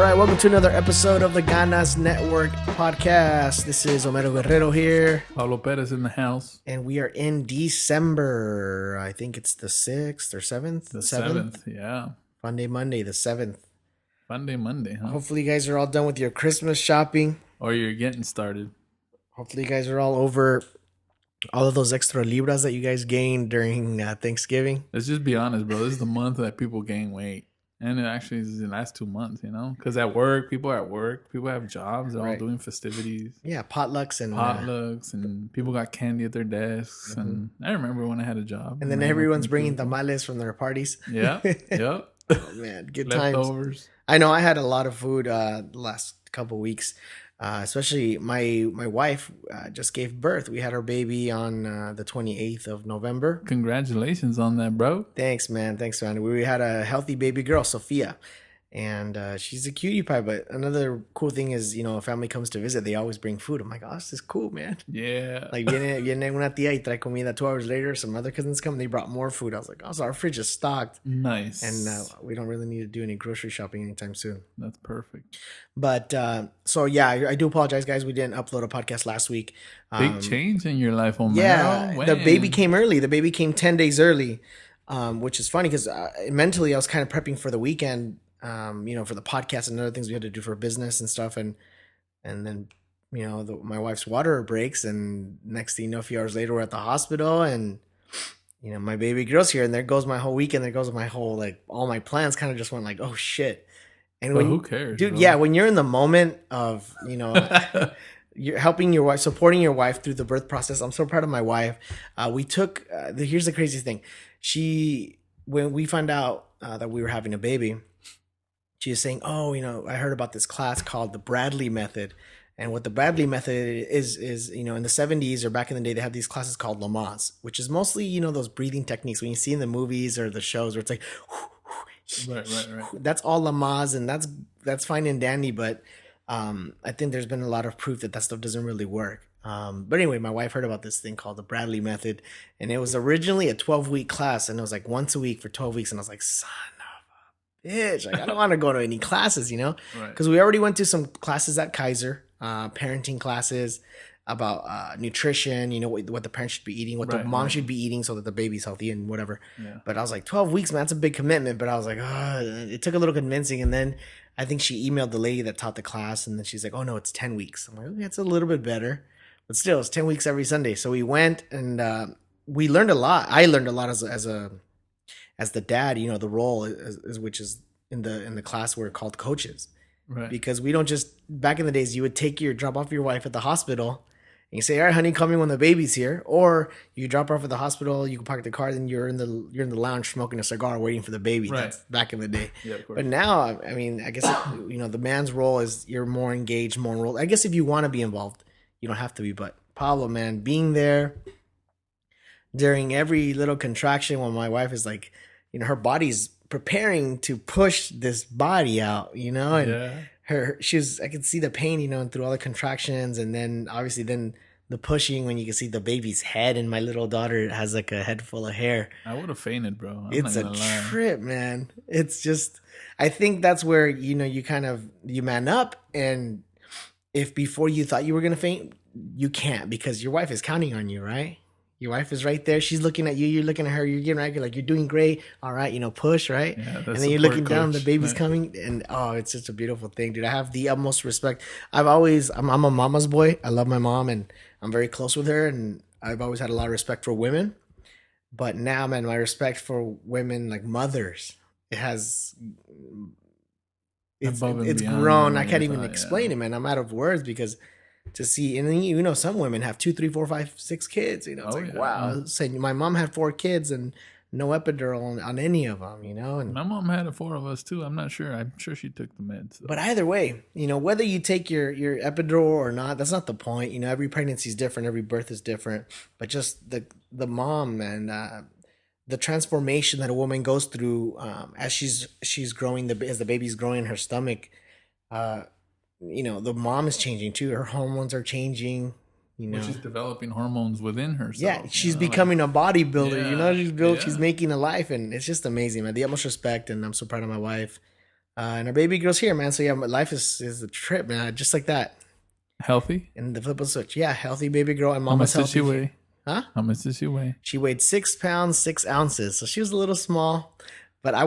right, welcome to another episode of the Ganas Network Podcast. This is Omero Guerrero here. Pablo Perez in the house. And we are in December. I think it's the 6th or 7th? The 7th, yeah. Monday, the 7th. Monday, huh? Hopefully you guys are all done with your Christmas shopping. Or you're getting started. Hopefully you guys are all over all of those extra libras that you guys gained during Thanksgiving. Let's just be honest, bro. This is the month that people gain weight. And it actually is the last 2 months, you know? Because people are at work, people have jobs, they're all doing festivities. Yeah, potlucks. And people got candy at their desks. Mm-hmm. And I remember when I had a job. And then everyone's bringing tamales from their parties. Yeah, yep. Oh, man, good times. Leftovers. I know I had a lot of food the last couple weeks. Especially my wife just gave birth. We had our baby on the 28th of November. Congratulations on that, bro. Thanks, man. We had a healthy baby girl, Sophia. And she's a cutie pie. But another cool thing is, you know, a family comes to visit, they always bring food. I'm like, oh, this is cool, man. Yeah. Like, viene una tía y trae comida. 2 hours later, some other cousins come, they brought more food. I was like, oh, so our fridge is stocked. Nice. And we don't really need to do any grocery shopping anytime soon. That's perfect. But, so yeah, I do apologize, guys. We didn't upload a podcast last week. Big change in your life, Omero. Yeah, when? The baby came early. The baby came 10 days early, which is funny because mentally I was kind of prepping for the weekend, you know, for the podcast and other things we had to do for business and stuff. And then, you know, my wife's water breaks, and next thing you know, a few hours later, we're at the hospital, and, you know, my baby girl's here, and there goes my whole weekend. There goes my whole, like, all my plans kind of just went like, oh, shit. And who cares, dude? Bro? Yeah, when you're in the moment of, you know, you're helping your wife, supporting your wife through the birth process. I'm so proud of my wife. We took. Here's the crazy thing. When we found out that we were having a baby, she was saying, "Oh, you know, I heard about this class called the Bradley Method." And what the Bradley Method is, you know, in the 70s or back in the day, they have these classes called Lamaze, which is mostly, you know, those breathing techniques when you see in the movies or the shows where it's like. Right. That's all Lamaze, and that's fine and dandy, but I think there's been a lot of proof that stuff doesn't really work. But anyway, my wife heard about this thing called the Bradley Method, and it was originally a 12-week class, and it was like once a week for 12 weeks, and I was like, son of a bitch, like I don't want to go to any classes, you know, because we already went to some classes at Kaiser, parenting classes about nutrition, you know, what the parents should be eating, what the mom should be eating so that the baby's healthy and whatever. Yeah. But I was like, 12 weeks, man, that's a big commitment. But I was like, it took a little convincing. And then I think she emailed the lady that taught the class, and then she's like, oh no, it's 10 weeks. I'm like, okay, it's a little bit better, but still it's 10 weeks every Sunday. So we went, and we learned a lot. I learned a lot as the dad, you know, the role which is in the class we're called coaches. Right. Because we don't just, back in the days, you would drop off your wife at the hospital, and you say, all right, honey, call me when the baby's here. Or you drop her off at the hospital, you can park the car, then you're in the lounge smoking a cigar waiting for the baby. Right. That's back in the day. Yeah, of course. But now, I mean, I guess, you know, the man's role is you're more engaged, more enrolled. I guess if you want to be involved, you don't have to be. But Pablo, man, being there during every little contraction when my wife is like, you know, her body's preparing to push this body out, you know, and I could see the pain, you know, through all the contractions, and then obviously the pushing when you can see the baby's head, and my little daughter has like a head full of hair. I would have fainted, bro. It's a trip, man. It's just, I think that's where, you know, you man up, and if before you thought you were going to faint, you can't, because your wife is counting on you, right? Your wife is right there. She's looking at you. You're looking at her. You're getting right. You're like, you're doing great. All right, you know, push, right? Yeah, and then you're looking down. The baby's coming, and it's just a beautiful thing, dude. I have the utmost respect. I'm a mama's boy. I love my mom, and I'm very close with her, and I've always had a lot of respect for women. But now, man, my respect for women, like mothers, it's grown. I can't even explain it, man. I'm out of words because. To see, and then, you know, some women have 2, 3, 4, 5, 6 kids. You know, it's wow. Saying my mom had 4 kids and no epidural on any of them. You know, and my mom had 4 of us too. I'm not sure. I'm sure she took the meds. Though. But either way, you know, whether you take your epidural or not, that's not the point. You know, every pregnancy is different. Every birth is different. But just the mom and the transformation that a woman goes through as she's growing, as the baby's growing in her stomach. You know, the mom is changing too. Her hormones are changing. You know, she's developing hormones within herself. Yeah, she's becoming a bodybuilder. You know, she's making a life, and it's just amazing, man. The utmost respect, and I'm so proud of my wife. And our baby girl's here, man. So yeah, my life is a trip, man. Just like that. Healthy? And the flip of the switch, yeah, healthy baby girl, and How much mama's did she healthy. weigh? Huh? How much did she weigh? She weighed 6 pounds 6 ounces, so she was a little small. But I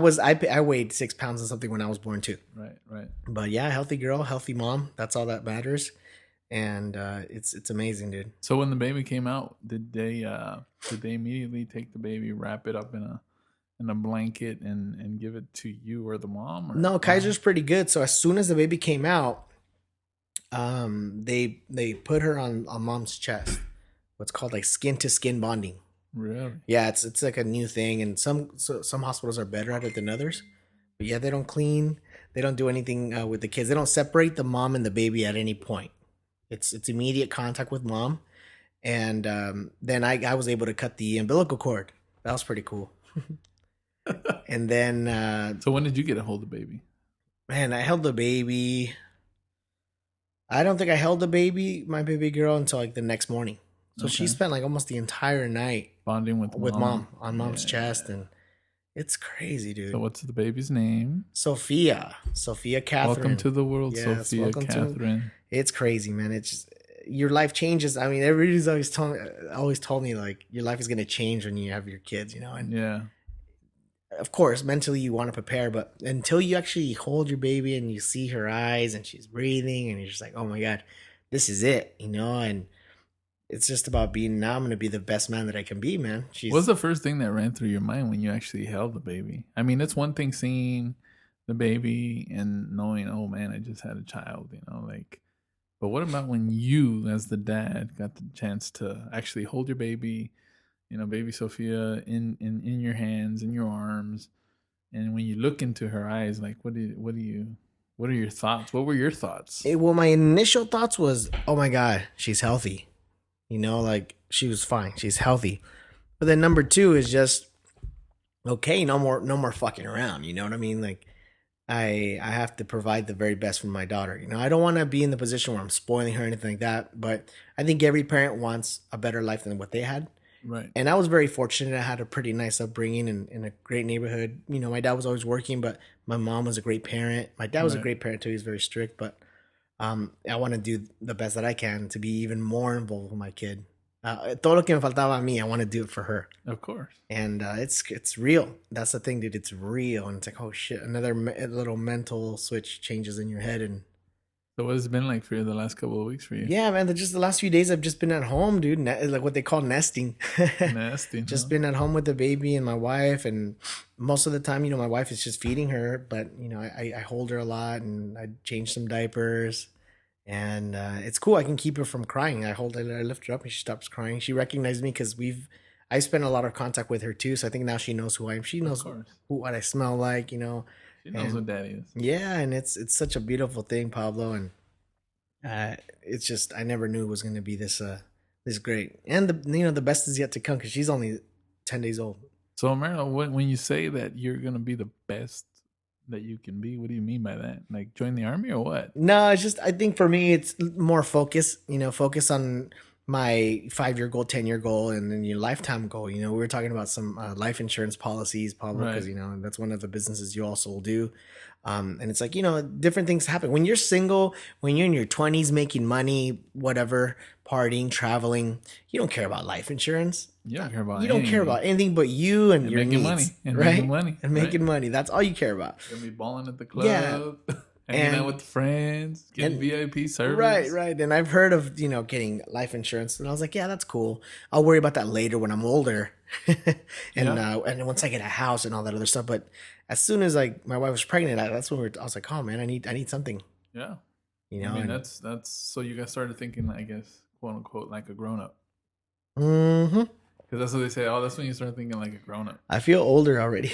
weighed 6 pounds and something when I was born too. Right, right. But yeah, healthy girl, healthy mom. That's all that matters. And it's amazing, dude. So when the baby came out, did they immediately take the baby, wrap it up in a blanket, and give it to you or the mom? Or No, Kaiser's pretty good. So as soon as the baby came out, they put her on mom's chest. What's called like skin to skin bonding. Really? Yeah, it's like a new thing, and some hospitals are better at it than others. But yeah, they don't clean, they don't do anything with the kids. They don't separate the mom and the baby at any point. It's immediate contact with mom, and then I was able to cut the umbilical cord. That was pretty cool. And then So when did you get a hold of the baby? man, I held the baby. I don't think I held the baby, my baby girl, until like the next morning. So she Okay. spent like almost the entire night Bonding with mom on mom's Yeah, chest, yeah. and it's crazy, dude. So what's the baby's name? Sophia Catherine. Welcome to the world, Yes, Sophia welcome to- Catherine. It's crazy, man. It's just, your life changes. I mean, everybody's always told me like your life is gonna change when you have your kids, you know. And Yeah. of course, mentally you want to prepare, but until you actually hold your baby and you see her eyes and she's breathing, and you're just like, oh my god, this is it, you know. And it's just about being, now I'm gonna be the best man that I can be, man. What's the first thing that ran through your mind when you actually held the baby? I mean, it's one thing seeing the baby and knowing, oh man, I just had a child, you know, like. But what about when you, as the dad, got the chance to actually hold your baby, you know, baby Sophia in your hands, in your arms, and when you look into her eyes, like, what are your thoughts? What were your thoughts? well, my initial thoughts was, oh my god, she's healthy, you know, like she was fine, she's healthy. But then number two is just, okay, no more fucking around, you know what I mean? Like I have to provide the very best for my daughter. You know, I don't want to be in the position where I'm spoiling her or anything like that, but I think every parent wants a better life than what they had. Right. And I was very fortunate. I had a pretty nice upbringing in a great neighborhood. You know, my dad was always working, but my mom was a great parent. My dad was a Right. great parent too. He was very strict, but I want to do the best that I can to be even more involved with my kid. Todo lo que me faltaba a mí, I want to do it for her. Of course. And it's real. That's the thing, dude. It's real, and it's like, oh shit, another little mental switch changes in your head. And So what has it been like for you the last couple of weeks for you? yeah, man, just the last few days I've just been at home, dude. Like what they call nesting. Nasty. Just huh? been at home with the baby and my wife, and most of the time, you know, my wife is just feeding her, but you know, I hold her a lot, and I change some diapers, and it's cool. I can keep her from crying. I lift her up, and she stops crying. She recognized me because I spent a lot of contact with her too, so I think now she knows who I am. She knows course. what I smell like, you know. She knows And what daddy is. yeah, and it's such a beautiful thing, Pablo, and it's just, I never knew it was going to be this great. And the best is yet to come because she's only 10 days old. So, Omero, when you say that you're gonna be the best that you can be, what do you mean by that? Like join the army or what? No, it's just, I think for me it's more focus. You know, focus on my 5-year goal, 10-year goal, and then your lifetime goal. You know, we were talking about some life insurance policies, Pablo, because Right. you know that's one of the businesses you also will do. And it's like, you know, different things happen when you're single, when you're in your 20s, making money, whatever, partying, traveling. You don't care about life insurance. You don't care about. You don't care anything. about anything but you and your making needs, money. And right? making money. And making money. That's all you care about. You're gonna be balling at the club. Yeah. Hanging And- out with friends, getting and- VIP service. Right. And I've heard of, you know, getting life insurance, and I was like, yeah, that's cool. I'll worry about that later when I'm older, and once I get a house and all that other stuff. But as soon as like my wife was pregnant, that's when I was like, oh man, I need something, Yeah. you know. I mean, and, that's so you guys started thinking, I guess, quote unquote, like a grown up. mhm. Because that's what they say. Oh, that's when you start thinking like a grown up. I feel older already.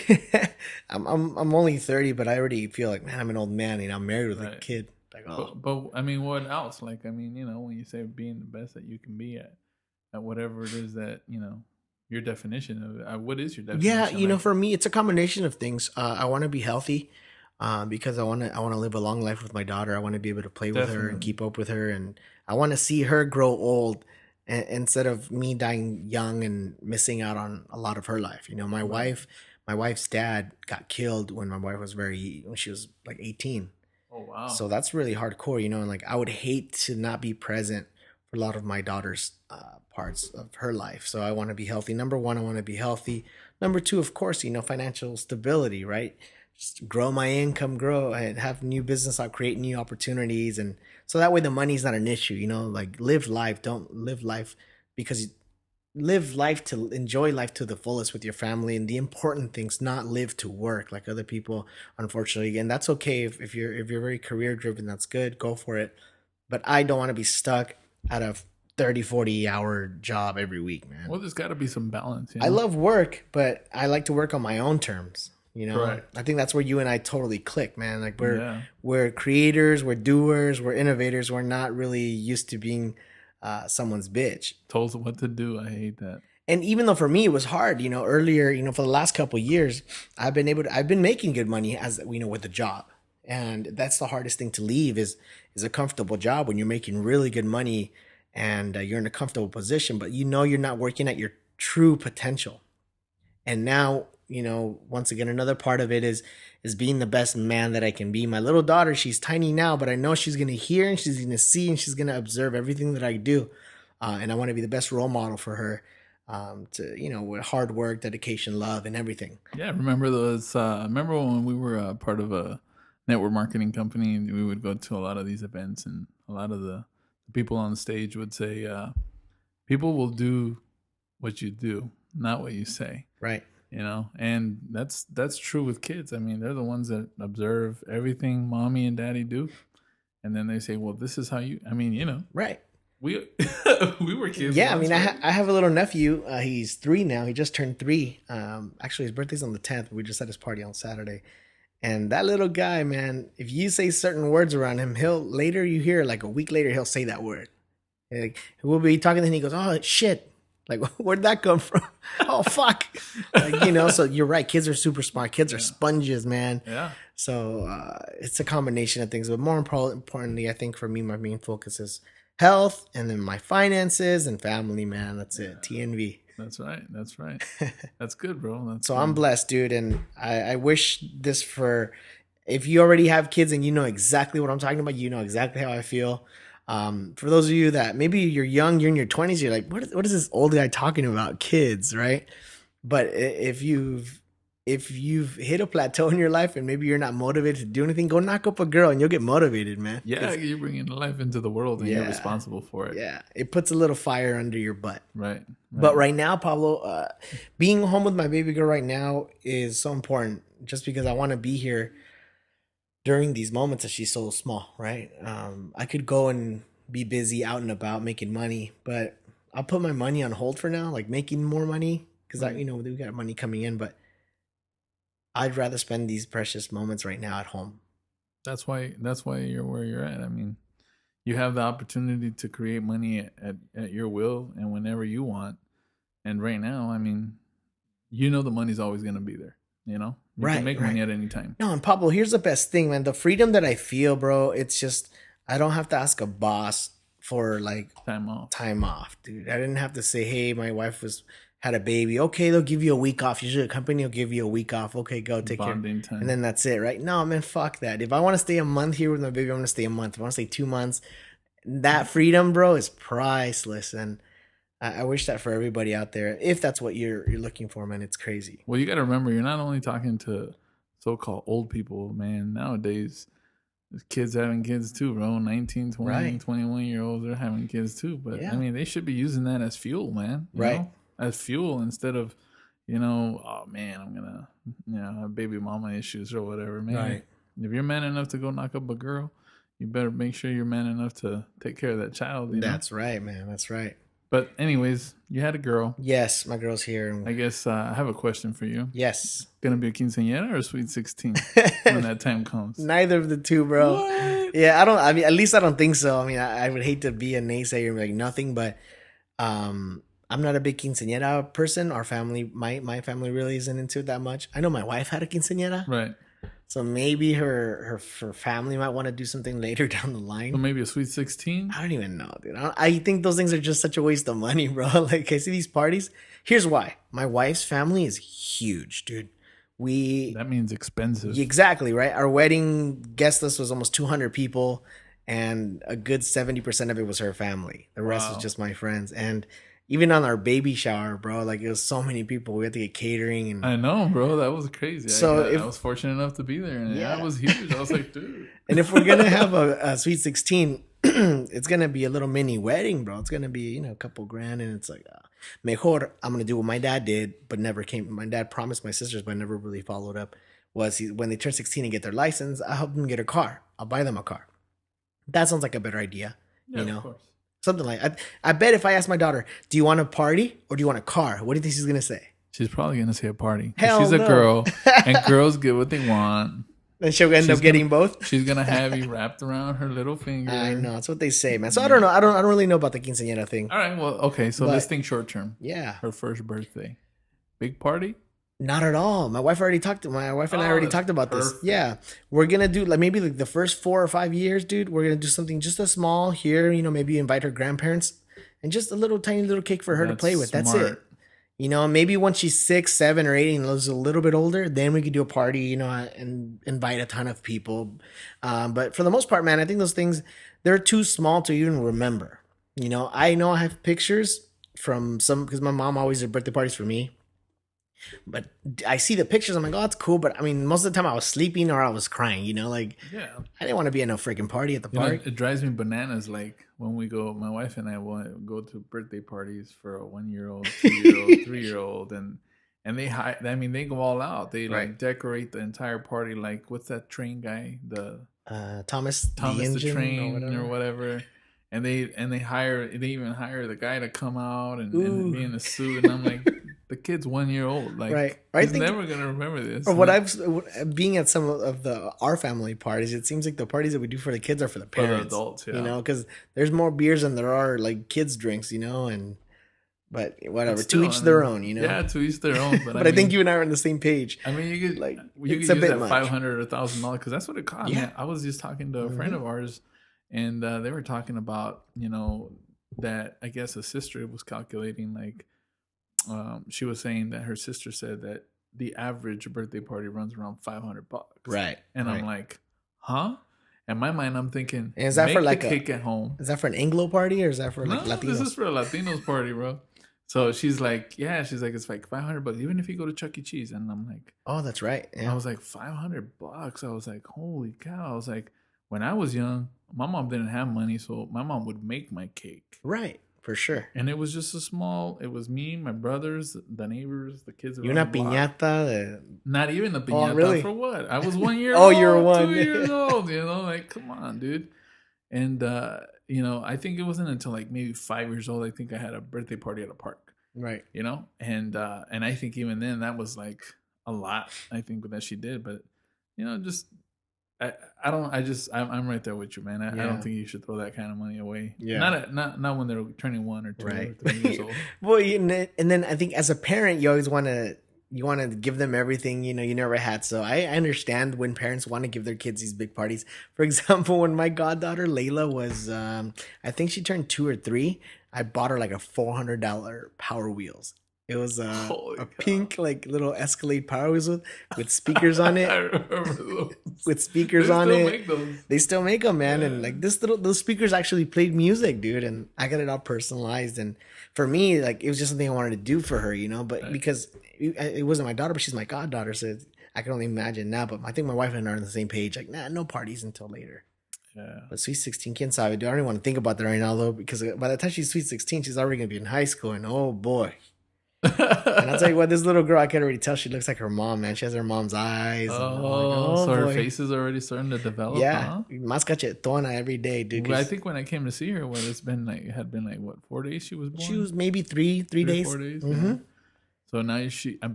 I'm only 30, but I already feel like, man, I'm an old man, and I'm married with a Right. kid. Like, oh, But I mean, what else? Like, I mean, you know, when you say being the best that you can be at whatever it is that, you know, your definition of it. What is your definition? yeah, you know, Like, for me, it's a combination of things. I want to be healthy, because I want to live a long life with my daughter. I want to be able to play with her Definitely. and keep up with her, and I want to see her grow old, instead of me dying young and missing out on a lot of her life. You know, my my wife's dad got killed when when she was like 18. Oh wow. So that's really hardcore, and like I would hate to not be present for a lot of my daughter's parts of her life. So I want to be healthy. Number one, I want to be healthy. Number two, of course, financial stability, right? Just grow my income, grow and have new business. I'll create new opportunities. And so that way the money's not an issue, like live life. Don't live life because live life to enjoy life to the fullest with your family and the important things, not live to work like other people, unfortunately. And that's okay if you're very career driven, that's good, go for it. But I don't want to be stuck at a 30-40 hour job every week, man. Well, there's got to be some balance. I love work, but I like to work on my own terms. Right. I think that's where you and I totally click, man. Like we're creators, we're doers, we're innovators. We're not really used to being someone's bitch. Told what to do. I hate that. And even though for me it was hard, earlier, for the last couple of years, I've been making good money as with a job. And that's the hardest thing to leave is a comfortable job when you're making really good money and you're in a comfortable position, but you're not working at your true potential. And now, once again, another part of it is being the best man that I can be. My little daughter, she's tiny now, but I know she's going to hear and she's going to see and she's going to observe everything that I do. And I want to be the best role model for her, with hard work, dedication, love, and everything. Yeah. Remember remember when we were part of a network marketing company and we would go to a lot of these events and a lot of the people on the stage would say, people will do what you do, not what you say. Right. And that's true with kids. I mean, they're the ones that observe everything mommy and daddy do. And then they say, well, this is how Right. We we were kids. Yeah. Once, I have a little nephew. He's 3 now. He just turned 3. Actually his birthday's on the 10th. We just had his party on Saturday. And that little guy, man, if you say certain words around him, you hear like a week later, he'll say that word. Like, we'll be talking and he goes, oh shit. Like, where'd that come from? Oh, fuck. So you're right. Kids are super smart. Kids are sponges, man. Yeah. So it's a combination of things. But more importantly, I think for me, my main focus is health and then my finances and family, man. That's it. TNV. That's right. That's good, bro. I'm blessed, dude. And I wish this if you already have kids and you know exactly what I'm talking about, you know exactly how I feel. For those of you that maybe you're young, you're in your 20s, you're like, what is this old guy talking about? Kids, right? But if you've hit a plateau in your life and maybe you're not motivated to do anything, go knock up a girl and you'll get motivated, man. Yeah, you're bringing life into the world and you're responsible for it. Yeah, it puts a little fire under your butt. Right. But right now, Pablo, being home with my baby girl right now is so important just because I want to be here during these moments that she's so small, right? I could go and be busy out and about making money, but I'll put my money on hold for now, like making more money because we got money coming in, but I'd rather spend these precious moments right now at home. That's why you're where you're at. I mean, you have the opportunity to create money at your will and whenever you want. And right now, I mean, the money's always going to be there, You can make money at any time. No, and Pablo, here's the best thing, man. The freedom that I feel, bro, it's just, I don't have to ask a boss for like time off, dude. I didn't have to say, hey, my wife had a baby. Okay, they'll give you a week off. Usually a company will give you a week off. Okay, go take Bonding care. time. And then that's it, right? No, man, fuck that. If I want to stay a month here with my baby, I'm going to stay a month. If I want to stay 2 months, that freedom, bro, is priceless. And I wish that for everybody out there, if that's what you're looking for, man. It's crazy. Well, you got to remember, you're not only talking to so-called old people, man. Nowadays, there's kids having kids too, bro. 19, 20, 21-year-olds are having kids too. But, I mean, they should be using that as fuel, man. You know? As fuel instead of, oh, man, I'm going to have baby mama issues or whatever, man. Right. If you're man enough to go knock up a girl, you better make sure you're man enough to take care of that child. That's right, man. That's right. But anyways, you had a girl. Yes, my girl's here. I guess I have a question for you. Yes. Gonna be a quinceañera or a sweet 16 when that time comes? Neither of the two, bro. What? Yeah, at least I don't think so. I mean, I would hate to be a naysayer and be like nothing, but I'm not a big quinceañera person. Our family, my family really isn't into it that much. I know my wife had a quinceañera. Right. So maybe her family might want to do something later down the line. So maybe a sweet 16? I don't even know, dude. I think those things are just such a waste of money, bro. Like, I see these parties. Here's why. My wife's family is huge, dude. That means expensive. Exactly, right? Our wedding guest list was almost 200 people, and a good 70% of it was her family. The rest was Wow. just my friends. And even on our baby shower, bro, like it was so many people. We had to get catering. And I know, bro. That was crazy. so I was fortunate enough to be there, and yeah, it was huge. I was like, dude. And if we're gonna have a sweet 16, it's gonna be a little mini wedding, bro. It's gonna be a couple grand, and it's like, mejor. I'm gonna do what my dad did, but never came. My dad promised my sisters, but never really followed up. When they turn 16 and get their license, I help them get a car. I'll buy them a car. That sounds like a better idea, Yeah, of course. something like. I bet if I ask my daughter, "Do you want a party or do you want a car?" What do you think she's gonna say? She's probably gonna say a party. Hell She's a no. girl, and girls get what they want. Then she'll end up getting both. She's gonna have you wrapped around her little finger. I know, that's what they say, man. So I don't know. I don't really know about the quinceañera thing. All right, well, okay. So let's think short term. Yeah, her first birthday, big party. Not at all. My wife and I already talked about this. Yeah, we're gonna do maybe the first 4 or 5 years, dude. We're gonna do something just a small here. Maybe invite her grandparents and just a little tiny little cake for her to play with. Smart. That's it. Maybe once she's 6, 7, or 8 and is a little bit older, then we could do a party, and invite a ton of people. But for the most part, man, I think those things, they're too small to even remember. I know I have pictures from because my mom always did birthday parties for me. But I see the pictures, I'm like, oh, it's cool. But I mean, most of the time I was sleeping or I was crying, Yeah. I didn't want to be at no freaking party at the park. It drives me bananas. Like when we go, my wife and I go to birthday parties for a 1-year-old, 2-year-old, 3-year-old, and they go all out. They decorate the entire party. Like, what's that train guy? The Thomas the train or whatever. And they even hire the guy to come out and be in a suit. And I'm like, the kid's 1 year old. Like, he's never gonna remember this. Or being at some of our family parties, it seems like the parties that we do for the kids are for the parents, for the adults. Yeah. Because there's more beers than there are like kids drinks, but whatever. To each their own, Yeah, to each their own. But I think you and I are on the same page. I mean, you could use that $500 or $1,000 because that's what it costs. Yeah. I was just talking to a friend of ours. And they were talking about, that I guess a sister was calculating, like, she was saying that her sister said that the average birthday party runs around $500. Right. And I'm like, huh? In my mind, I'm thinking, and is that for like a cake at home? Is that for an Anglo party or is that for like Latinos? This is for a Latinos party, bro. So she's like, it's like $500, even if you go to Chuck E. Cheese. And I'm like, oh, that's right. Yeah. I was like, $500. I was like, holy cow. I was like, when I was young, my mom didn't have money, so my mom would make my cake. Right, for sure. And it was just it was me, my brothers, the neighbors, the kids. Una piñata? Not even a piñata. Oh, really? For what? I was 1 year old. Oh, you're 1. 2 years old, like, come on, dude. And, I think it wasn't until like maybe 5 years old, I think I had a birthday party at a park. Right. And I think even then that was like a lot, I think, that she did. But, just... I'm right there with you, man. I don't think you should throw that kind of money away. Yeah. Not when they're turning 1 or 2 or 3 years old. Well, and then I think as a parent, you always want to give them everything, you never had. So I understand when parents want to give their kids these big parties. For example, when my goddaughter Layla was, I think she turned 2 or 3, I bought her like a $400 Power Wheels. It was a pink like little Escalade Power Wheels with speakers on it. I remember those. With speakers on it. Make those. They still make them, man. Yeah. And like those speakers actually played music, dude. And I got it all personalized. And for me, like it was just something I wanted to do for her, But because it wasn't my daughter, but she's my goddaughter, so I can only imagine now. But I think my wife and I are on the same page. Like, nah, no parties until later. Yeah. But sweet 16, quién sabe, dude. I don't even want to think about that right now, though, because by the time she's sweet 16, she's already gonna be in high school, and oh boy. And I'll tell you what, this little girl, I can already tell she looks like her mom, man. She has her mom's eyes. So her face is already starting to develop. Yeah, más cachetona every day, dude. Well, I think when I came to see her, it had been what, 4 days she was born? She was maybe three days. 4 days. Mm-hmm. Yeah. So now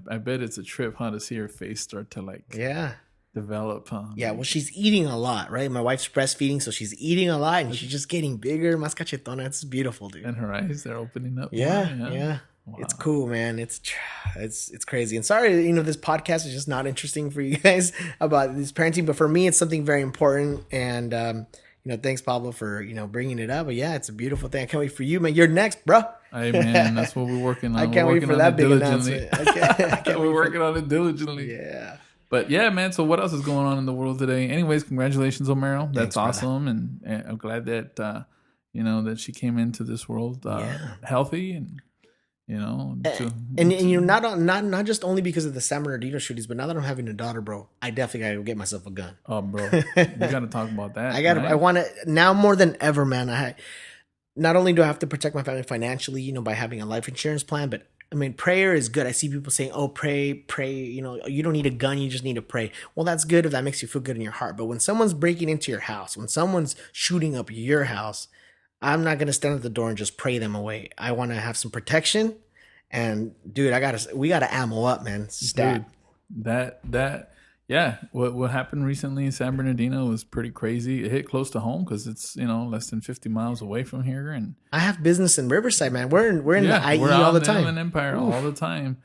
I bet it's a trip, to see her face start to develop. Yeah, well, she's eating a lot, right? My wife's breastfeeding, so she's eating a lot, and she's just getting bigger. Más cachetona, it's beautiful, dude. And her eyes, they're opening up. Yeah. Wow. It's cool, man. It's crazy. And sorry, this podcast is just not interesting for you guys about this parenting, but for me, it's something very important. And Thanks Pablo for bringing it up. But yeah, it's a beautiful thing. I can't wait for you, man. You're next, bro. Hey man, that's what we're working on. I can't We're wait working for on that it big diligently. announcement. I can't We're wait working on it diligently. Yeah. But yeah, man. So what else is going on in the world today? Anyways, congratulations, Omero. That's Thanks, brother. awesome, and I'm glad that that she came into this world healthy and Not just only because of the San Bernardino shootings, but now that I'm having a daughter, bro, I definitely gotta go get myself a gun. Oh, bro, we gotta talk about that. I want to now more than ever, man. Not only do I have to protect my family financially, by having a life insurance plan, but I mean, prayer is good. I see people saying, "Oh, pray." You don't need a gun; you just need to pray. Well, that's good if that makes you feel good in your heart. But when someone's breaking into your house, when someone's shooting up your house, I'm not gonna stand at the door and just pray them away. I want to have some protection. And dude, we gotta ammo up, man. Stat. Dude, yeah. What happened recently in San Bernardino was pretty crazy. It hit close to home because it's less than 50 miles away from here, and I have business in Riverside, man. We're in the IE we're all out the in the time. Inland Empire all the time,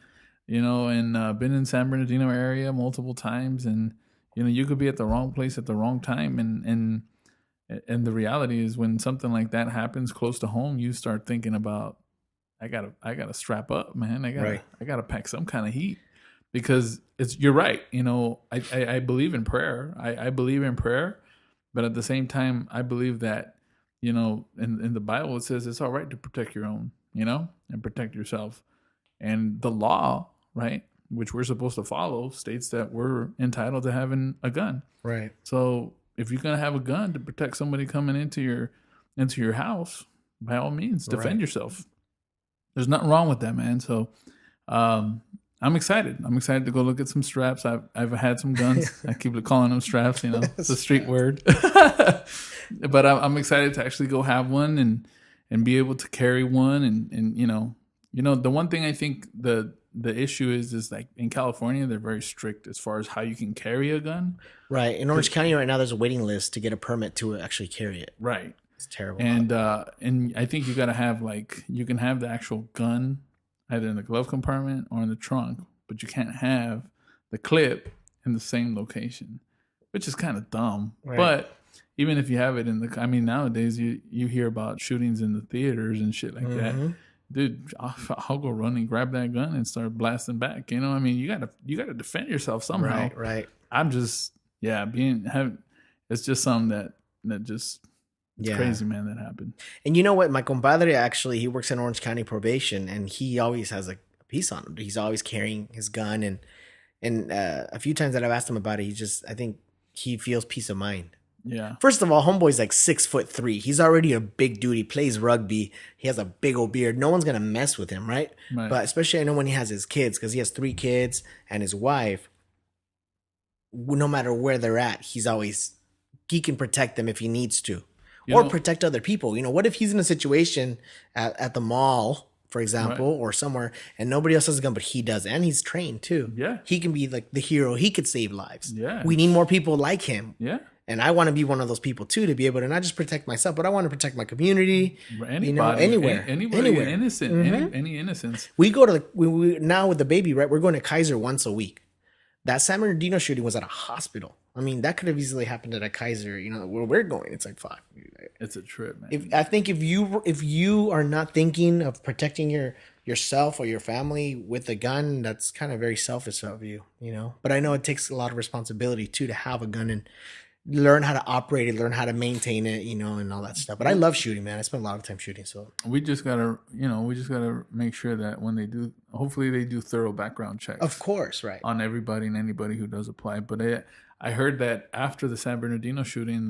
and been in San Bernardino area multiple times, and you could be at the wrong place at the wrong time, and the reality is when something like that happens close to home, you start thinking about I gotta strap up, man. I gotta pack some kind of heat because you're right. I believe in prayer. I believe in prayer, but at the same time, I believe that in the Bible it says it's all right to protect your own, and protect yourself. And the law, right, which we're supposed to follow, states that we're entitled to having a gun. Right. So if you're gonna have a gun to protect somebody coming into your house, by all means, defend yourself. There's nothing wrong with that, man. So I'm excited. I'm excited to go look at some straps. I've had some guns. I keep calling them straps. It's a street word. But I'm excited to actually go have one and be able to carry one. And the one thing I think the issue is like in California, they're very strict as far as how you can carry a gun. Right. In Orange County right now, there's a waiting list to get a permit to actually carry it. Right. It's terrible. And I think you got to have you can have the actual gun either in the glove compartment or in the trunk, but you can't have the clip in the same location, which is kind of dumb. Right. But even if you have it nowadays you hear about shootings in the theaters and shit like that. Dude, I'll go run and grab that gun and start blasting back. You gotta defend yourself somehow. Right. I'm just it's just something that just. It's crazy, man, that happened. And you know what? My compadre, actually, he works in Orange County probation, and he always has a piece on him. He's always carrying his gun. And a few times that I've asked him about it, I think he feels peace of mind. Yeah. First of all, homeboy's like 6'3". He's already a big dude. He plays rugby. He has a big old beard. No one's going to mess with him, right? But especially I know when he has his kids, because he has 3 kids and his wife, no matter where they're at, he can protect them if he needs to. Or protect other people. What if he's in a situation at the mall, for example, or somewhere, and nobody else has a gun, but he does, and he's trained too. Yeah. He can be like the hero. He could save lives. Yeah. We need more people like him. Yeah. And I want to be one of those people too, to be able to not just protect myself, but I want to protect my community. Anybody, anywhere, anywhere, innocent, any innocence. We go to we now with the baby, right? We're going to Kaiser once a week. That San Bernardino shooting was at a hospital. I mean, that could have easily happened at a Kaiser. Where we're going, it's like fuck. It's a trip, man. I think if you are not thinking of protecting yourself or your family with a gun, that's kind of very selfish of you, But I know it takes a lot of responsibility too to have a gun and learn how to operate it, learn how to maintain it, and all that stuff. But I love shooting, man. I spend a lot of time shooting. So we just gotta make sure that when they do, hopefully they do thorough background checks. Of course, right. On everybody and anybody who does apply. But I heard that after the San Bernardino shooting,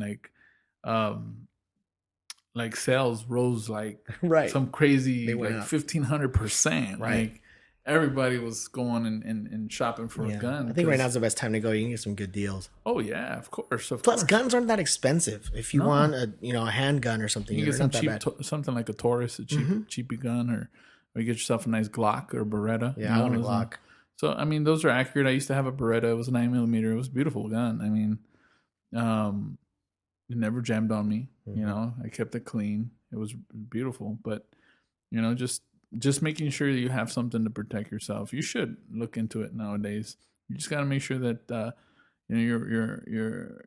like sales rose some crazy 1,500%. Right. Like everybody was going and shopping for a gun. I think right now is the best time to go. You can get some good deals. Oh yeah, of course. Plus, guns aren't that expensive. If you want a handgun or something, you get some cheap, something like a Taurus, a cheapy gun, or you get yourself a nice Glock or Beretta. Yeah, I want a Glock. So those are accurate. I used to have a Beretta. It was a 9mm. It was a beautiful gun. It never jammed on me. I kept it clean. It was beautiful. But just making sure that you have something to protect yourself. You should look into it nowadays. You just got to make sure that you're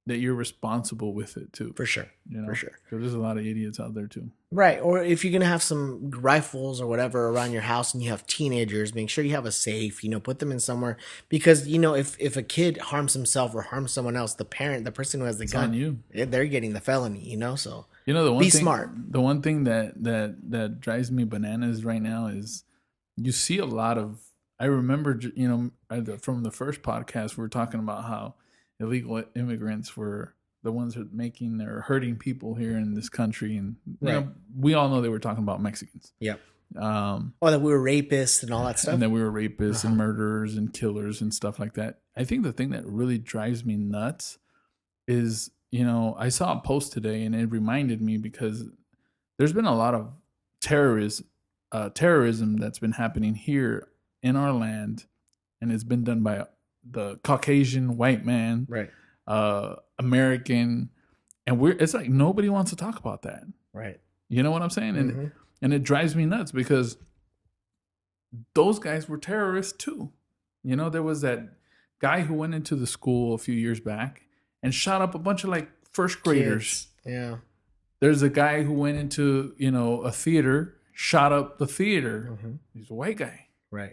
that you're responsible with it too. For sure. You know, For sure. because there's a lot of idiots out there too. Right. Or if you're going to have some rifles or whatever around your house and you have teenagers, make sure you have a safe, put them in somewhere because, if a kid harms himself or harms someone else, the person who has the It's gun, on you. they're getting the felony, so You know, the one be thing, smart. The one thing that drives me bananas right now is you see a lot of. I remember, from the first podcast, we were talking about how illegal immigrants were the ones that making or hurting people here in this country, and we all know they were talking about Mexicans. Yep. That we were rapists and all that stuff, and that we were rapists and murderers and killers and stuff like that. I think the thing that really drives me nuts is, I saw a post today and it reminded me because there's been a lot of terrorism that's been happening here in our land, and it's been done by the Caucasian white man, right? American, and it's like nobody wants to talk about that, right? You know what I'm saying? And it drives me nuts because those guys were terrorists too. There was that guy who went into the school a few years back and shot up a bunch of like first graders. Kids. Yeah. There's a guy who went into, a theater, shot up the theater. He's a white guy. Right.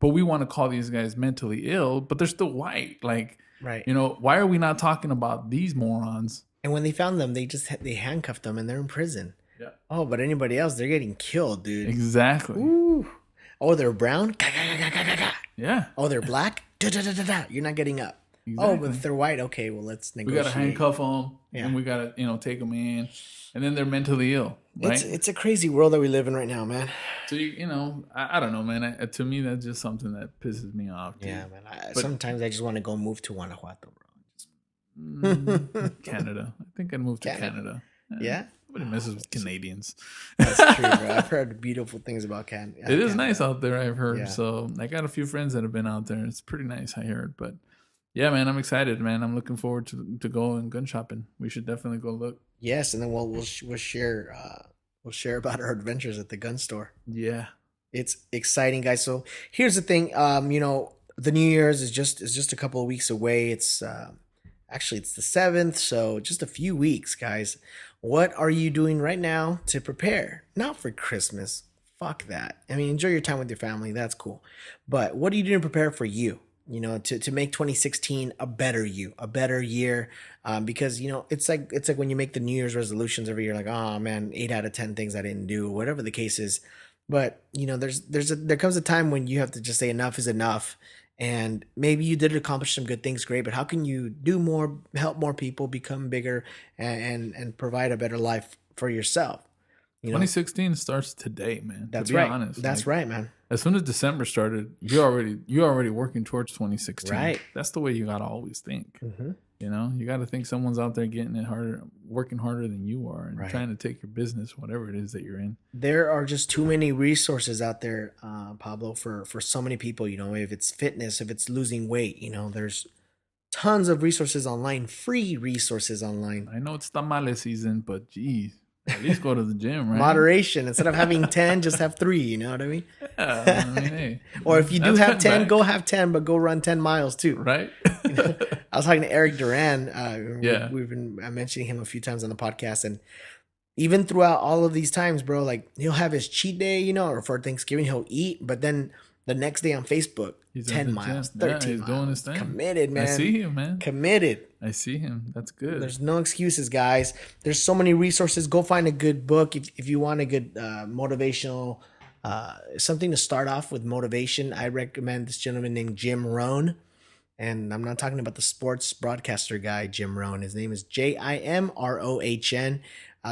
But we want to call these guys mentally ill, but they're still white. Like, right. Why are we not talking about these morons? And when they found them, they handcuffed them and they're in prison. Yeah. Oh, but anybody else, they're getting killed, dude. Exactly. Ooh. Oh, they're brown? Yeah. Oh, they're black? You're not getting up. Exactly. Oh, but if they're white, okay, well, let's negotiate. We got to handcuff them, and we got to, take them in, and then they're mentally ill, right? It's a crazy world that we live in right now, man. So, I don't know, man. To me, that's just something that pisses me off. Dude. Yeah, man. Sometimes I just want to go move to Guanajuato, bro. Canada. I think I'd move to Canada. Yeah? Nobody messes with Canadians. That's true, bro. I've heard beautiful things about Canada. It is nice out there, I've heard. Yeah. So I got a few friends that have been out there. It's pretty nice, I heard. But yeah, man, I'm excited, man. I'm looking forward to going gun shopping. We should definitely go look. Yes, and then we'll share about our adventures at the gun store. Yeah, it's exciting, guys. So here's the thing. The New Year's is just a couple of weeks away. It's actually it's the 7th, so just a few weeks, guys. What are you doing right now to prepare? Not for Christmas. Fuck that. I mean, enjoy your time with your family. That's cool. But what are you doing to prepare for you? To make 2016 a better year. Because, it's like when you make the New Year's resolutions every year, like, oh man, 8 out of 10 things I didn't do, whatever the case is. But, there comes a time when you have to just say enough is enough. And maybe you did accomplish some good things, great, but how can you do more, help more people, become bigger, and provide a better life for yourself? 2016 starts today, man. That's to be right. honest. That's right, man. As soon as December started, you're already working towards 2016. Right. That's the way you gotta always think. Mm-hmm. You got to think someone's out there getting it harder, working harder than you are, and right. trying to take your business, whatever it is that you're in. There are just too many resources out there, Pablo, for so many people. If it's fitness, if it's losing weight, there's tons of resources online, free resources online. I know it's tamale season, but geez, at least go to the gym, right? Moderation. Instead of having 10, just have 3. You know what I mean? Yeah, hey, or if you do have 10, go have 10, but go run 10 miles too. Right? I was talking to Eric Duran. Yeah. We've been mentioning him a few times on the podcast. And even throughout all of these times, bro, like he'll have his cheat day, or for Thanksgiving, he'll eat. But then the next day on Facebook, he's 10 miles, 13 he's miles. Doing his thing. Committed, man. I see him, man. Committed. I see him. That's good. There's no excuses, guys. There's so many resources. Go find a good book. If you want a good motivational, something to start off with motivation, I recommend this gentleman named Jim Rohn. And I'm not talking about the sports broadcaster guy, Jim Rohn. His name is JIMROHN.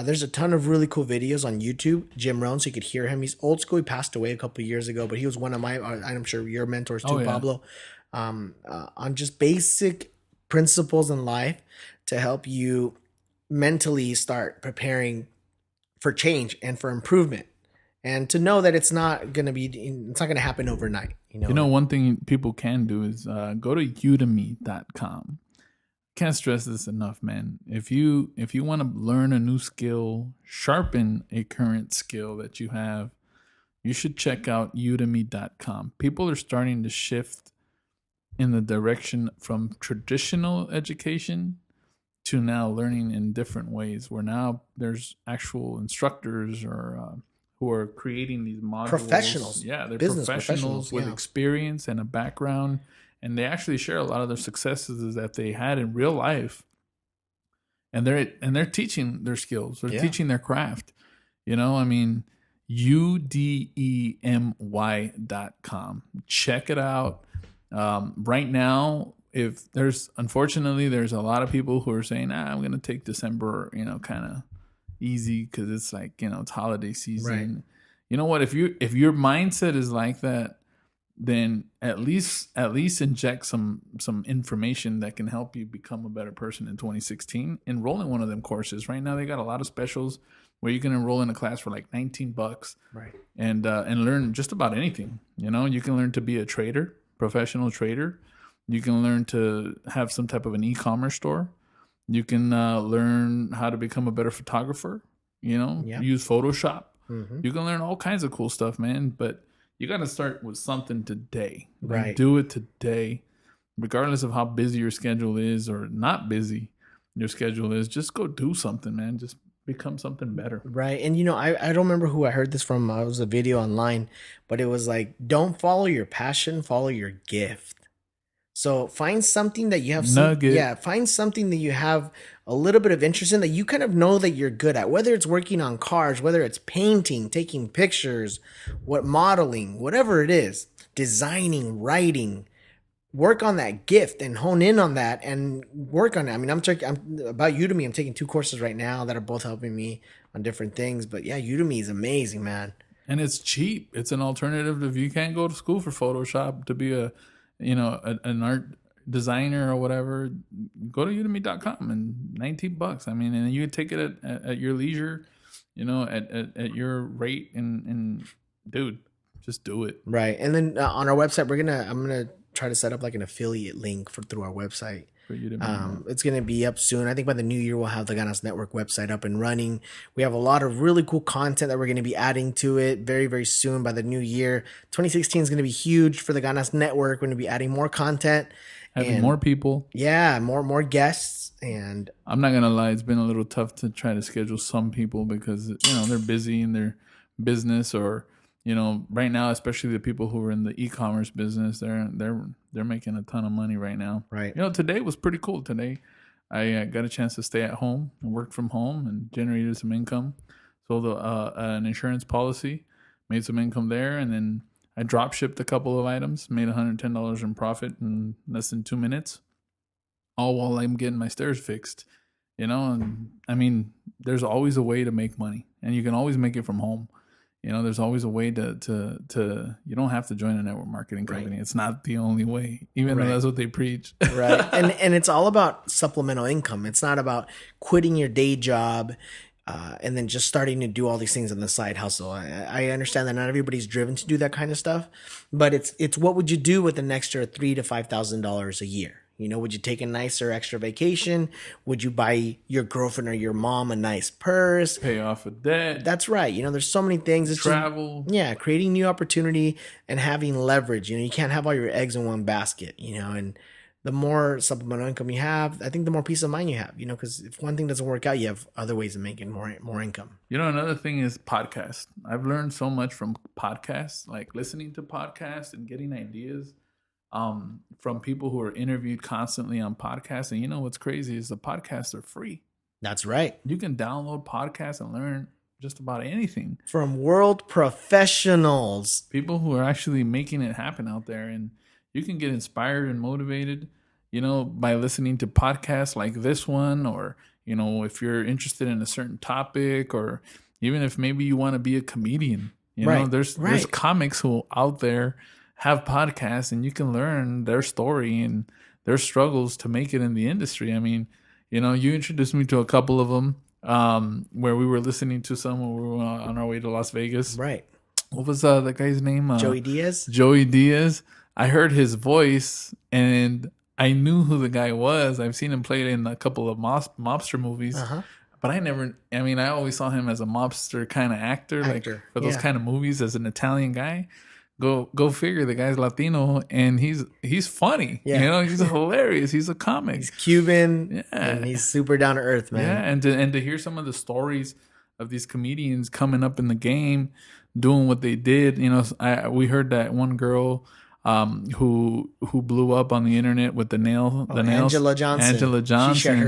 There's a ton of really cool videos on YouTube, Jim Rohn, so you could hear him. He's old school. He passed away a couple of years ago, but he was one of my, I'm sure your mentors too, Pablo, on just basic principles in life to help you mentally start preparing for change and for improvement. And to know that it's not going to happen overnight. One thing people can do is go to udemy.com. Can't stress this enough, man. If you want to learn a new skill, sharpen a current skill that you have, you should check out udemy.com. People are starting to shift in the direction from traditional education to now learning in different ways, where now there's actual instructors or who are creating these modules. Professionals, Yeah, they're business professionals professionals. with Yeah. experience and a background, and they actually share a lot of their successes that they had in real life, and they're teaching their skills, they're Yeah. teaching their craft. I mean, udemy.com. Check it out. Right now, if unfortunately, there's a lot of people who are saying, I'm going to take December, kind of easy because it's like, it's holiday season. Right. You know what? If your mindset is like that, then at least inject some information that can help you become a better person in 2016. Enroll in one of them courses. Right now, they got a lot of specials where you can enroll in a class for like $19, Right. and learn just about anything. You can learn to be a trader, professional trader. You can learn to have some type of an e-commerce store. You can learn how to become a better photographer. Yeah. Use Photoshop. Mm-hmm. You can learn all kinds of cool stuff, man. But you got to start with something today. Right. Do it today, regardless of how busy your schedule is or not busy your schedule is. Just go do something, man. Just become something better. Right. And I don't remember who I heard this from. It was a video online, but it was like, don't follow your passion, follow your gift. So find something that you have Nugget. find something that you have a little bit of interest in, that you kind of know that you're good at, whether it's working on cars, whether it's painting, taking pictures, modeling, whatever it is, designing, writing. Work on that gift and hone in on that and work on it. I mean, I'm about Udemy. I'm taking 2 courses right now that are both helping me on different things. But yeah, Udemy is amazing, man. And it's cheap. It's an alternative. If you can't go to school for Photoshop to be an art designer or whatever, go to udemy.com and $19. I mean, and you can take it at your leisure, at your rate, and dude, just do it. Right. And then on our website, I'm gonna try to set up like an affiliate link through our website. For Udemy. It's going to be up soon. I think by the new year, we'll have the Ganas Network website up and running. We have a lot of really cool content that we're going to be adding to it very, very soon by the new year. 2016 is going to be huge for the Ganas Network. We're going to be adding more content. Having more people. Yeah, more guests. And I'm not going to lie, it's been a little tough to try to schedule some people because, they're busy in their business, or right now, especially the people who are in the e-commerce business, they're making a ton of money right now. Right. Today was pretty cool. Today, I got a chance to stay at home and work from home and generated some income. Sold an insurance policy, made some income there, and then I drop shipped a couple of items, made $110 in profit in less than 2 minutes, all while I'm getting my stairs fixed. And I mean, there's always a way to make money, and you can always make it from home. There's always a way to you don't have to join a network marketing company. Right. It's not the only way, even though that's what they preach. Right. And it's all about supplemental income. It's not about quitting your day job and then just starting to do all these things on the side hustle. I understand that not everybody's driven to do that kind of stuff, but it's what would you do with an extra $3,000 to $5,000 a year? Would you take a nicer extra vacation? Would you buy your girlfriend or your mom a nice purse? Pay off a debt. That's right. There's so many things. It's travel. Creating new opportunity and having leverage. You can't have all your eggs in one basket, and the more supplemental income you have, I think the more peace of mind you have, because if one thing doesn't work out, you have other ways of making more income. Another thing is podcasts. I've learned so much from podcasts, like listening to podcasts and getting ideas from people who are interviewed constantly on podcasts. And what's crazy is the podcasts are free. That's right. You can download podcasts and learn just about anything from world professionals, people who are actually making it happen out there. And you can get inspired and motivated, by listening to podcasts like this one, or, if you're interested in a certain topic, or even if maybe you want to be a comedian, there's comics who out there have podcasts, and you can learn their story and their struggles to make it in the industry. I mean, you introduced me to a couple of them where we were listening to some when we were on our way to Las Vegas. Right. What was the guy's name? Joey Diaz. Joey Diaz. I heard his voice and I knew who the guy was. I've seen him play in a couple of mobster movies. Uh-huh. But I always saw him as a mobster kind of actor. Like for those kind of movies as an Italian guy. Go figure. The guy's Latino and he's funny. Yeah. You know, he's hilarious. He's a comic. He's Cuban, Yeah. and he's super down to earth, man. Yeah, and to hear some of the stories of these comedians coming up in the game, doing what they did. You know, we heard that one girl who blew up on the internet with the nails. Angela Johnson. Angela Johnson. She shared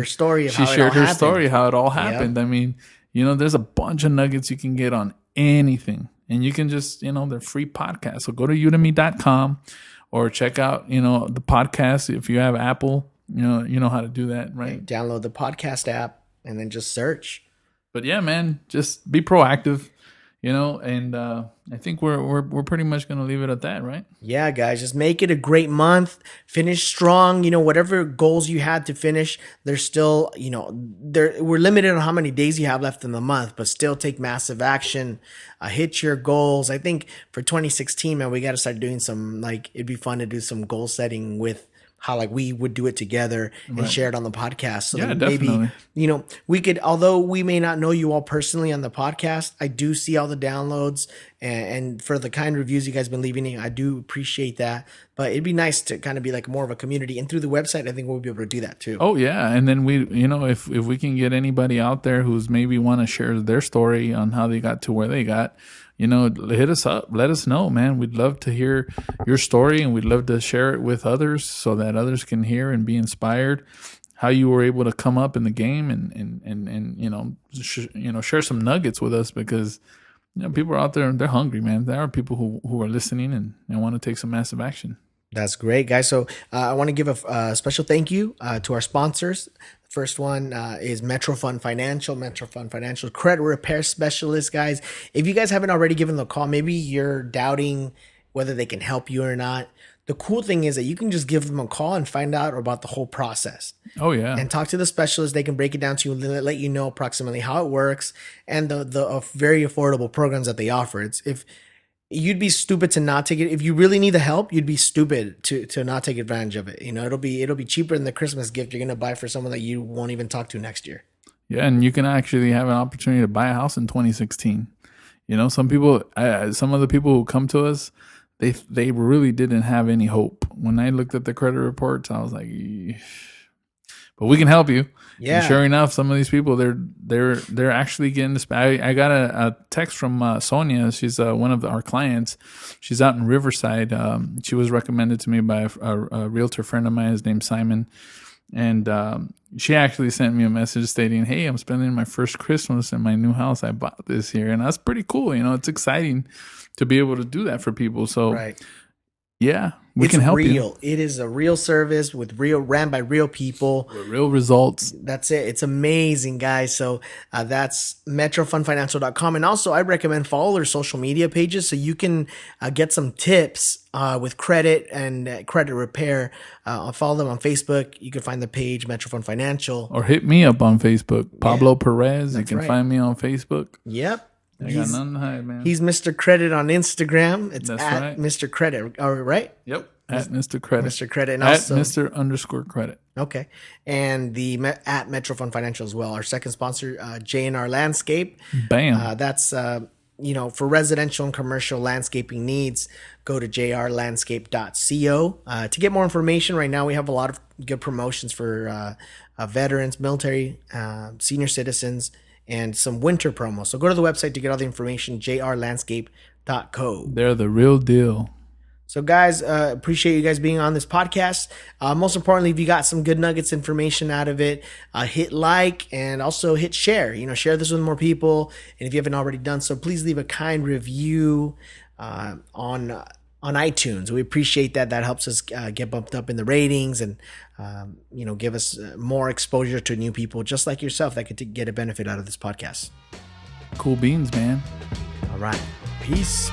her story of how it all happened. Yep. I mean, you know, there's a bunch of nuggets you can get on anything. And you can just, you know, they're free podcasts. So go to udemy.com or check out, you know, the podcast. If you have Apple, you know how to do that, right? Download the podcast app and then just search. But yeah, man, just be proactive, you know, and I think we're pretty much going to leave it at that, right? Yeah, guys, just make it a great month. Finish strong. You know, whatever goals you had to finish, there's still, you know, we're limited on how many days you have left in the month, but still take massive action. Hit your goals. I think for 2016, man, we got to start doing some, like, it'd be fun to do some goal setting with how like we would do it together and share it on the podcast. So that maybe, you know, we could, although we may not know you all personally on the podcast, I do see all the downloads and for the kind reviews you guys have been leaving, I do appreciate that. But it'd be nice to kind of be like more of a community, and through the website, I think we'll be able to do that too. Oh yeah. And then we, you know, if we can get anybody out there who's maybe want to share their story on how they got to where they got, you know, hit us up. Let us know, man. We'd love to hear your story, and we'd love to share it with others so that others can hear and be inspired. How you were able to come up in the game and you know, share some nuggets with us, because you know people are out there and they're hungry, man. There are people who are listening and want to take some massive action. That's great, guys. So I want to give a special thank you to our sponsors. First one is Metro Fund Financial. Metro Fund Financial credit repair specialist, guys. If you guys haven't already given them a call, maybe you're doubting whether they can help you or not. The cool thing is that you can just give them a call and find out about the whole process. Oh yeah, and talk to the specialist. They can break it down to you and let you know approximately how it works and the very affordable programs that they offer. If you'd be stupid to not take it. If you really need the help, you'd be stupid to not take advantage of it. You know, it'll be cheaper than the Christmas gift you're going to buy for someone that you won't even talk to next year. Yeah. And you can actually have an opportunity to buy a house in 2016. You know, some of the people who come to us, they really didn't have any hope. When I looked at the credit reports, I was like, eesh. But we can help you. Yeah. And sure enough, some of these people, they're actually getting this. I got a text from Sonia. She's one of our clients. She's out in Riverside. She was recommended to me by a realtor friend of mine. His name's Simon. And she actually sent me a message stating, "Hey, I'm spending my first Christmas in my new house I bought this year." And that's pretty cool. You know, it's exciting to be able to do that for people. So, yeah, we can help you. It is a real service ran by real people. With real results. That's it. It's amazing, guys. So that's metrofundfinancial.com. And also, I recommend follow their social media pages so you can get some tips with credit and credit repair. Follow them on Facebook. You can find the page Metro Fund Financial. Or hit me up on Facebook. Pablo Perez. You can find me on Facebook. Yep. I got nothing to hide, man. He's Mr. Credit on Instagram. It's That's at right. Mr. Credit. All right? Yep. At Mr. Credit. Mr. Credit. And at also, Mr. _Credit. Okay. And at Metro Fund Financial as well. Our second sponsor, J&R Landscape. Bam. That's, for residential and commercial landscaping needs, go to jrlandscape.co. To get more information, right now we have a lot of good promotions for veterans, military, senior citizens, and some winter promos. So go to the website to get all the information, jrlandscape.co. They're the real deal. So guys, appreciate you guys being on this podcast. Most importantly, if you got some good nuggets information out of it, hit like and also hit share. You know, share this with more people. And if you haven't already done so, please leave a kind review on iTunes. We appreciate that. That helps us get bumped up in the ratings and give us more exposure to new people just like yourself that could get a benefit out of this podcast. Cool beans, man. All right. Peace.